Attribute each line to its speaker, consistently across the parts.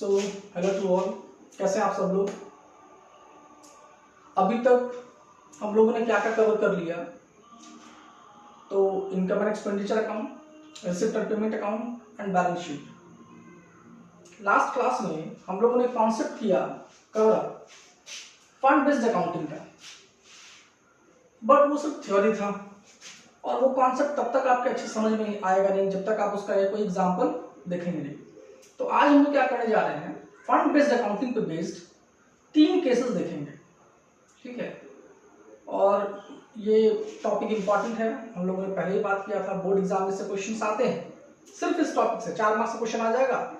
Speaker 1: So hello to all, कैसे हैं आप सब लोग। अभी तक हम लोगों ने क्या क्या कवर कर लिया। तो income and expenditure account, receipt and payment account and balance sheet. Last class में हम लोगों ने कॉन्सेप्ट किया कवर फंड बेस्ड अकाउंटिंग का, बट वो सिर्फ थ्योरी था और वो कॉन्सेप्ट तब तक आपके अच्छे समझ में आएगा नहीं जब तक आप उसका कोई एग्जाम्पल देखेंगे नहीं। तो आज हम लोग क्या करने जा रहे हैं, फंड बेस्ड अकाउंटिंग पे बेस्ड 3 केसेस देखेंगे, ठीक है। और ये टॉपिक इंपॉर्टेंट है, हम लोगों ने पहले ही बात किया था, बोर्ड एग्जाम में से क्वेश्चंस आते हैं सिर्फ इस टॉपिक से। 4 मार्क्स का क्वेश्चन आ जाएगा,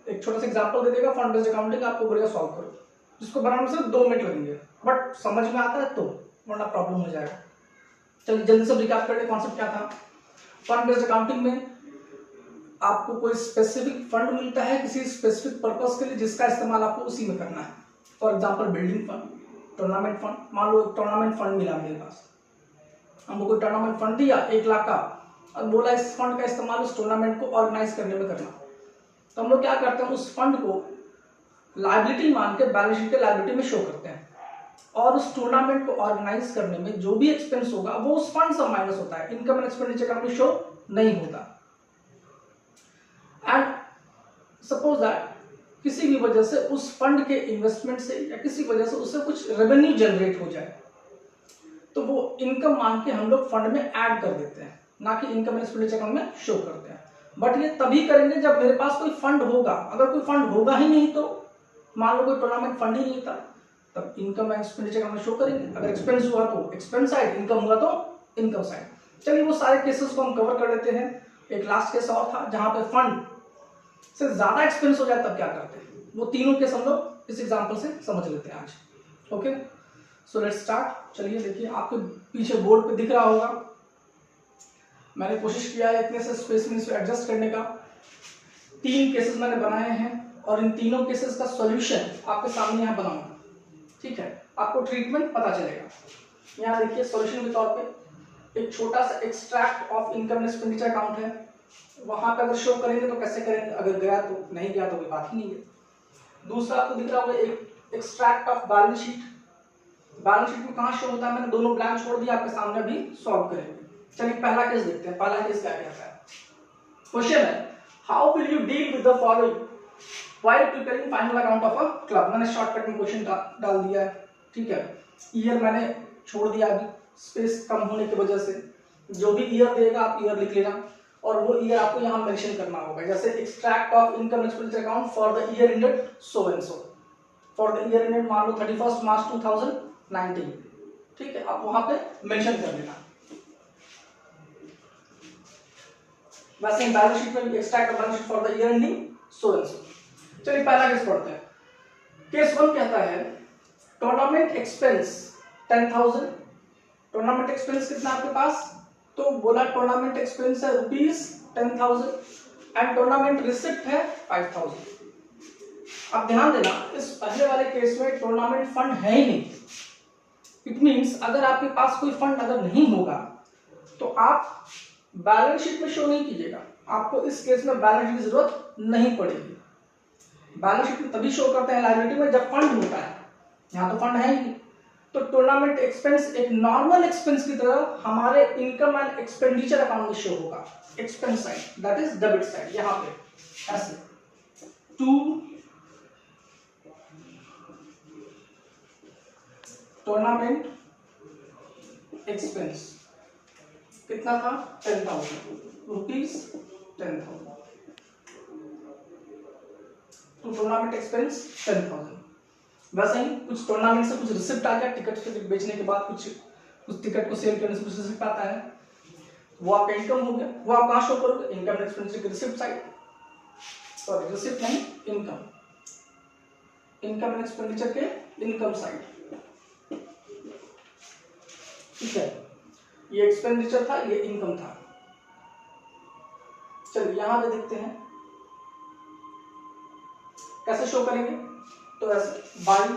Speaker 1: एक छोटा सा एग्जांपल दे देगा फंड बेस्ड अकाउंटिंग, आपको बोलेगा सॉल्व करो, जिसको बनाने में सिर्फ 2 मिनट लगेंगे, बट समझ में आता है तो, वरना प्रॉब्लम हो जाएगा। चलिए जल्दी से रिकैप करते, कॉन्सेप्ट क्या था। फंड बेस्ड अकाउंटिंग में आपको कोई स्पेसिफिक फंड मिलता है किसी स्पेसिफिक पर्पस के लिए, जिसका इस्तेमाल आपको उसी में करना है। For example building fund, tournament fund. मान लो एक टूर्नामेंट फंड मिला मेरे पास, हमको कोई टूर्नामेंट फंड दिया 1 लाख का और बोला इस फंड का इस्तेमाल उस टूर्नामेंट को ऑर्गेनाइज करने में करना। तो हम लोग क्या करते हैं, उस फंड को लायबिलिटी मान के बैलेंस शीट के लायबिलिटी में शो करते हैं, और उस टूर्नामेंट को ऑर्गेनाइज करने में जो भी एक्सपेंस होगा वो उस फंड से माइनस होता है, इनकम एंड एक्सपेंडिचर अकाउंट में शो नहीं होता। एंड सपोज दैट किसी भी वजह से उस फंड के इन्वेस्टमेंट से या किसी वजह से उससे कुछ रेवेन्यू जनरेट हो जाए, तो वो इनकम मान के हम लोग फंड में ऐड कर देते हैं, ना कि इनकम एंड एक्सपेंडिचर अकाउंट में शो करते हैं। बट ये तभी करेंगे जब मेरे पास कोई फंड होगा। अगर कोई फंड होगा ही नहीं, तो मान लो कोई टूर्नामेंट फंड ही नहीं था, तब इनकम एंड एक्सपेंडिचर अकाउंट में शो करेंगे। अगर एक्सपेंस हुआ तो एक्सपेंस साइड, इनकम हुआ तो इनकम साइड। चलिए वो सारे केसेस को हम कवर कर लेते हैं। एक लास्ट केस और था जहां पे फंड से ज्यादा एक्सपेंस हो जाए, तब क्या करते हैं, वो तीनों केस हम लोग इस एग्जांपल से समझ लेते हैं आज। Okay, so let's start. चलिए देखिए, आपके पीछे बोर्ड पे दिख रहा होगा, मैंने कोशिश किया है इतने से स्पेस में इसे एडजस्ट करने का। 3 केसेस मैंने बनाए हैं और इन तीनों केसेस का सॉल्यूशन आपके सामने यहाँ बनाऊंगा, ठीक है। आपको ट्रीटमेंट पता चलेगा। यहाँ देखिए सॉल्यूशन के तौर पे एक छोटा सा extract of income and expenditure account है। वहां पे अगर शो करेंगे तो कैसे करेंगे, अगर गया तो, नहीं गया तो कोई बात ही नहीं है। दूसरा आपको दिख रहा होगा एक extract of balance sheet. Balance sheet में कहां शो होता है, मैंने दोनों ब्लैंक छोड़ दिया, आपके सामने भी सॉल्व करेंगे। चलिए पहला केस देखते हैं। पहला केस क्या कहता है, क्वेश्चन है how will you deal with the following while preparing final account of a club. मैंने शॉर्टकट में क्वेश्चन डाल दिया है, ठीक है। ईयर मैंने छोड़ दिया, अभी स्पेस कम होने की वजह से। जो भी ईयर देगा आप ईयर लिख लेना, और वो ईयर आपको यहाँ मेंशन करना होगा। जैसे extract of income expenditure account for the year ended so and so, for the year ended मान लो 31 मार्च 2019, ठीक है। आप वहां पे मेंशन कर देना। वैसे बैलेंस शीट में extract of balance sheet for the year ending so and so. चलिए पहला केस पढ़ते हैं। केस 1 कहता है टूर्नामेंट एक्सपेंस 10,000। टूर्नामेंट एक्सपेंस कितना आपके पास, तो बोला टूर्नामेंट एक्सपेंस है ₹10,000 एंड टूर्नामेंट रिसिप्ट है 5,000। अब ध्यान देना, इस पहले वाले केस में टूर्नामेंट फंड है ही नहीं। इट मींस अगर आपके पास कोई फंड अगर नहीं होगा तो आप बैलेंस शीट में शो नहीं कीजिएगा। आपको इस केस में बैलेंस शीट की जरूरत नहीं पड़ेगी। बैलेंस शीट में तभी शो करते हैं लायबिलिटी में जब फंड होता है, यहाँ तो फंड है ही नहीं। तो टूर्नामेंट एक्सपेंस एक नॉर्मल एक्सपेंस की तरह हमारे इनकम एंड एक्सपेंडिचर अकाउंट में शो होगा, expense side, that is debit side. यहां पे ऐसे टू टूर्नामेंट एक्सपेंस कितना था, 10,000 रुपीज, 10,000 टू टूर्नामेंट एक्सपेंस 10,000। वैसे ही कुछ टूर्नामेंट से कुछ रिसिप्ट आ गया, टिकट बेचने के बाद कुछ टिकट को सेल करने से कुछ रिसिप्ट आता है, वो आपका इनकम हो गया। वो आप कहां शो करोगे, इनकम एक्सपेंडिचर की रिसिप्ट साइड, सॉरी रिसिप्ट नहीं, इनकम, इनकम एंड एक्सपेंडिचर के इनकम साइड, ठीक है। ये एक्सपेंडिचर था, ये इनकम था। चलिए यहां पे देखते हैं कैसे शो करेंगे। तो ऐसे बाई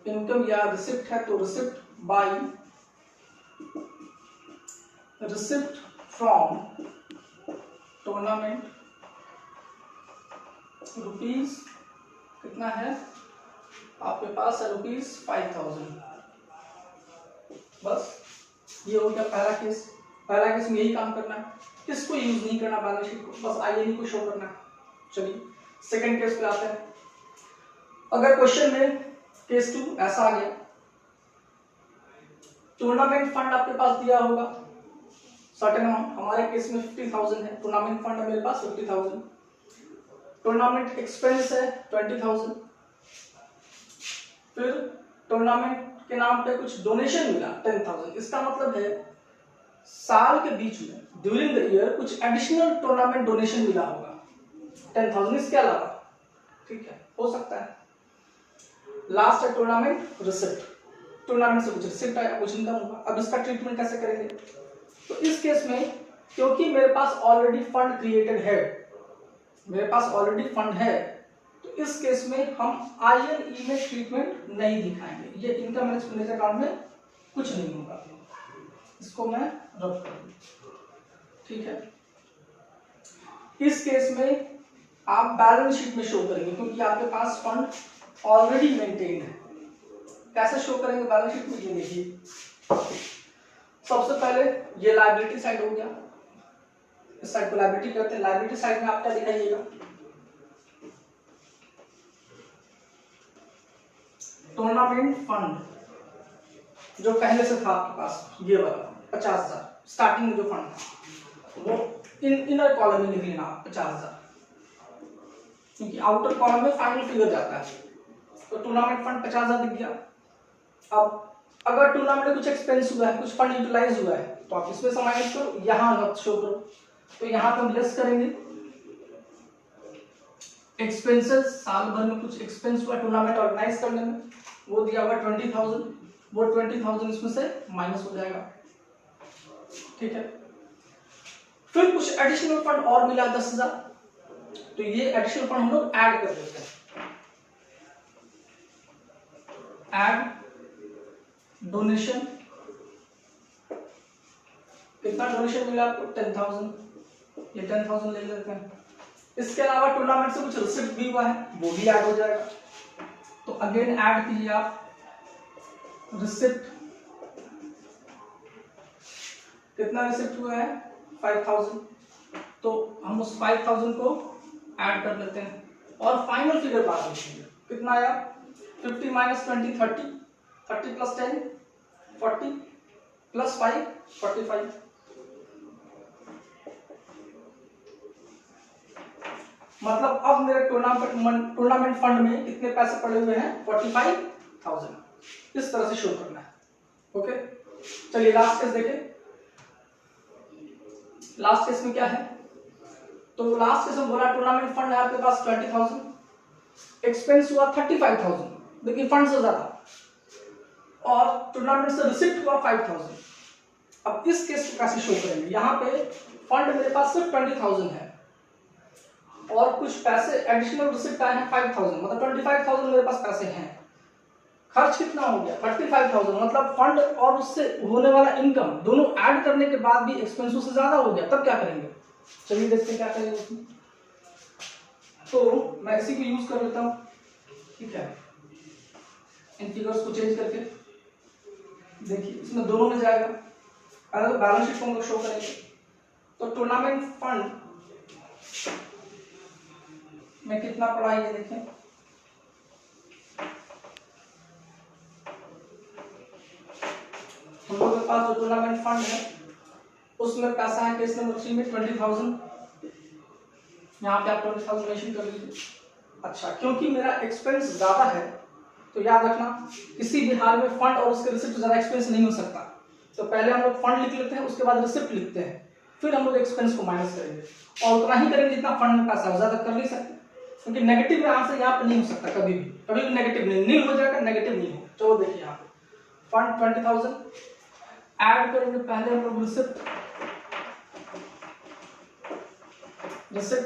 Speaker 1: इनकम या रिसिप्ट है तो receipt by receipt from tournament rupees कितना है आपके पास है ₹5000। बस ये हो गया पहला केस। पहला केस में यही काम करना है, किसको यूज नहीं करना बैलेंस शीट को, बस आईएनई को शो करना है। चलिए सेकंड केस पे आते हैं। अगर क्वेश्चन में केस 2 ऐसा आ गया, टूर्नामेंट फंड आपके पास दिया होगा सर्टेन अमाउंट, हमारे केस में 50,000 है, टूर्नामेंट फंड है मेरे पास 50,000, टूर्नामेंट एक्सपेंस है 20,000, फिर टूर्नामेंट के नाम पे कुछ डोनेशन मिला 10,000। इसका मतलब है साल के बीच में ड्यूरिंग द ईयर कुछ एडिशनल टूर्नामेंट डोनेशन मिला होगा 10,000 इसके अलावा, ठीक है, हो सकता है। लास्ट है टूर्नामेंट रिसिप्ट, टूर्नामेंट से कुछ रिसिप्ट आया, कुछ इनकम हुआ। अब इसका ट्रीटमेंट कैसे करेंगे, तो इस केस में क्योंकि मेरे पास ऑलरेडी फंड क्रिएटेड है, मेरे पास ऑलरेडी फंड है, तो इस केस में हम आईएनई में ट्रीटमेंट नहीं दिखाएंगे। ये इनकम एंड एक्सपेंडिचर अकाउंट में कुछ नहीं होगा, इसको मैं रख कर दूं, ठीक है। इस केस में आप बैलेंस शीट में शो करेंगे क्योंकि आपके पास फंड ऑलरेडी मेंटेन्ड है। कैसे शो करेंगे बैलेंस शीट में, ये देखिए। सबसे पहले ये लायबिलिटी साइड हो गया, इस साइड को लायबिलिटी करते हैं। लायबिलिटी साइड में आप क्या दिखाइएगा, टूर्नामेंट फंड जो पहले से था आपके पास, ये वाला 50,000 स्टार्टिंग में जो फंड था वो इनर कॉलम में लिख लेना 50,000, क्योंकि आउटर कॉलम में फाइनल फिगर जाता है। तो टूर्नामेंट फंड 50,000 दिख गया। अब अगर टूर्नामेंट में कुछ एक्सपेंस हुआ है, कुछ फंड यूटिलाइज हुआ है, तो आप इसमें समाइज करो, यहाँ मत शो करो। तो यहाँ पे हम लेस करेंगे एक्सपेंसेस, साल भर में कुछ एक्सपेंस हुआ टूर्नामेंट ऑर्गेनाइज करने में, वो दिया हुआ 20,000, वो 20,000 इसमें से माइनस हो जाएगा, ठीक है। फिर कुछ एडिशनल फंड और मिला 10,000, तो ये एडिशनल फंड हम लोग ऐड कर देते हैं। ऐड डोनेशन, कितना डोनेशन मिला आपको 10,000, ये 10,000 ले लेते हैं। इसके अलावा टूर्नामेंट से कुछ रिसिप्ट भी हुआ है, वो भी ऐड हो जाएगा। तो अगेन ऐड कीजिए आप रिसिप्ट, कितना रिसिप्ट हुआ है 5,000, तो हम उस 5,000 को ऐड कर लेते हैं और फाइनल फिगर बात लिखेंगे। कितना आया 50 माइनस 20 30, 30 प्लस 10 40 प्लस 5 45। मतलब अब मेरे टूर्नामेंट फंड में कितने पैसे पड़े हुए हैं 45,000। इस तरह से शो करना है, ओके। चलिए लास्ट केस देखें। लास्ट केस में क्या है, तो लास्ट केस में बोला टूर्नामेंट फंड है आपके पास 20,000, एक्सपेंस हुआ 35,000, देखिए फंड से ज्यादा, और टूर्नामेंट से रिसिप्ट हुआ 5,000। अब इस केस को कैसे शो करेंगे, यहाँ पे फंड मेरे पास सिर्फ 20,000 है और कुछ पैसे एडिशनल रिसिप्ट आए हैं 5,000, मतलब 25,000 मेरे पास पैसे हैं। खर्च कितना हो गया 35,000, मतलब फंड और उससे होने वाला इनकम दोनों ऐड करने के बाद भी एक्सपेंसों से ज्यादा हो गया, तब क्या करेंगे। चलिए देखते हैं क्या करेंगे इसमें। तो मैं इसी को यूज कर लेता हूँ, ठीक है, इन फिगर्स को चेंज करके। देखिए इसमें दोनों में जाएगा, पहले तो बैलेंस शीट को हम लोग शो करेंगे। तो टूर्नामेंट फंड में कितना पड़ा है ये देखें, हम लोग के पास जो टूर्नामेंट फंड है उसमें पैसा है केस नंबर 3 में 20,000, यहाँ पे आप 20,000 मेंशन कर लीजिए। अच्छा, क्योंकि मेरा एक्सपेंस ज्यादा है तो याद रखना किसी भी हाल में फंड और उसके रिसिप्ट ज्यादा एक्सपेंस नहीं हो सकता। तो पहले हम लोग फंड लिख लेते हैं, उसके बाद रिसिप्ट लिखते हैं, फिर हम लोग एक्सपेंस को माइनस करेंगे और उतना ही करेंगे जितना फंड में पैसा हो, ज्यादा कर नहीं सकते क्योंकि नेगेटिव में आंसर यहाँ पे नहीं हो सकता, कभी भी नेगेटिव नहीं, नील हो जाएगा, नेगेटिव नहीं हो। चलो देखिए यहाँ पे फंड 20,000 ऐड करेंगे, पहले हम लोग रिसिप्ट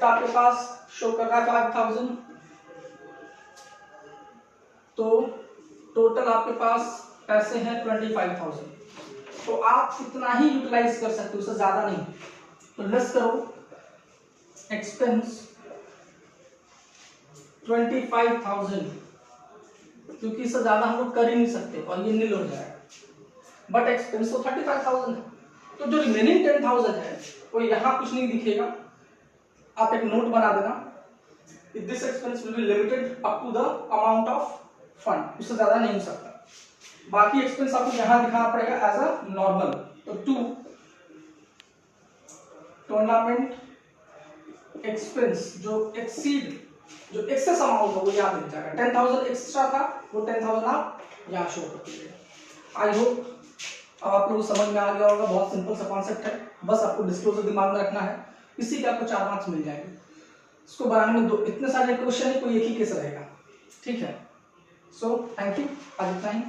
Speaker 1: आपके पास शो कर रहा है 5,000, तो टोटल आपके पास पैसे हैं 25,000। तो आप इतना ही यूटिलाइज कर सकते हो, उससे ज्यादा नहीं। तो लेस करो एक्सपेंस 25,000, क्योंकि इससे ज्यादा हम लोग कर ही नहीं सकते और ये नील हो जाएगा, बट एक्सपेंस तो 35,000 है। तो जो रिमेनिंग 10,000 है वो यहाँ कुछ नहीं दिखेगा, आप एक नोट बना देना, this expense will be limited up to the amount of fund, उससे ज्यादा नहीं हो सकता। बाकी एक्सपेंस आपको यहाँ दिखाना पड़ेगा एज अ नॉर्मल। तो टूर्नामेंट एक्सपेंस जो एक्सीड, जो एक्सेस अमाउंट है वो यहाँ मिल जाएगा। 10,000 एक्स्ट्रा था, वो 10,000 आप यहाँ शो कर दीजिए। आई होप अब आप लोग समझ में आ गया होगा, बहुत सिंपल सा कॉन्सेप्ट है, बस आपको डिस्क्लोजर दिमाग में रखना है, इसी के आपको 4 मार्क्स मिल जाएंगे। इसको बनाने में इतने सारे क्वेश्चन है, कोई एक ही केस रहेगा, ठीक है। सो थैंक यू, आज इतना ही।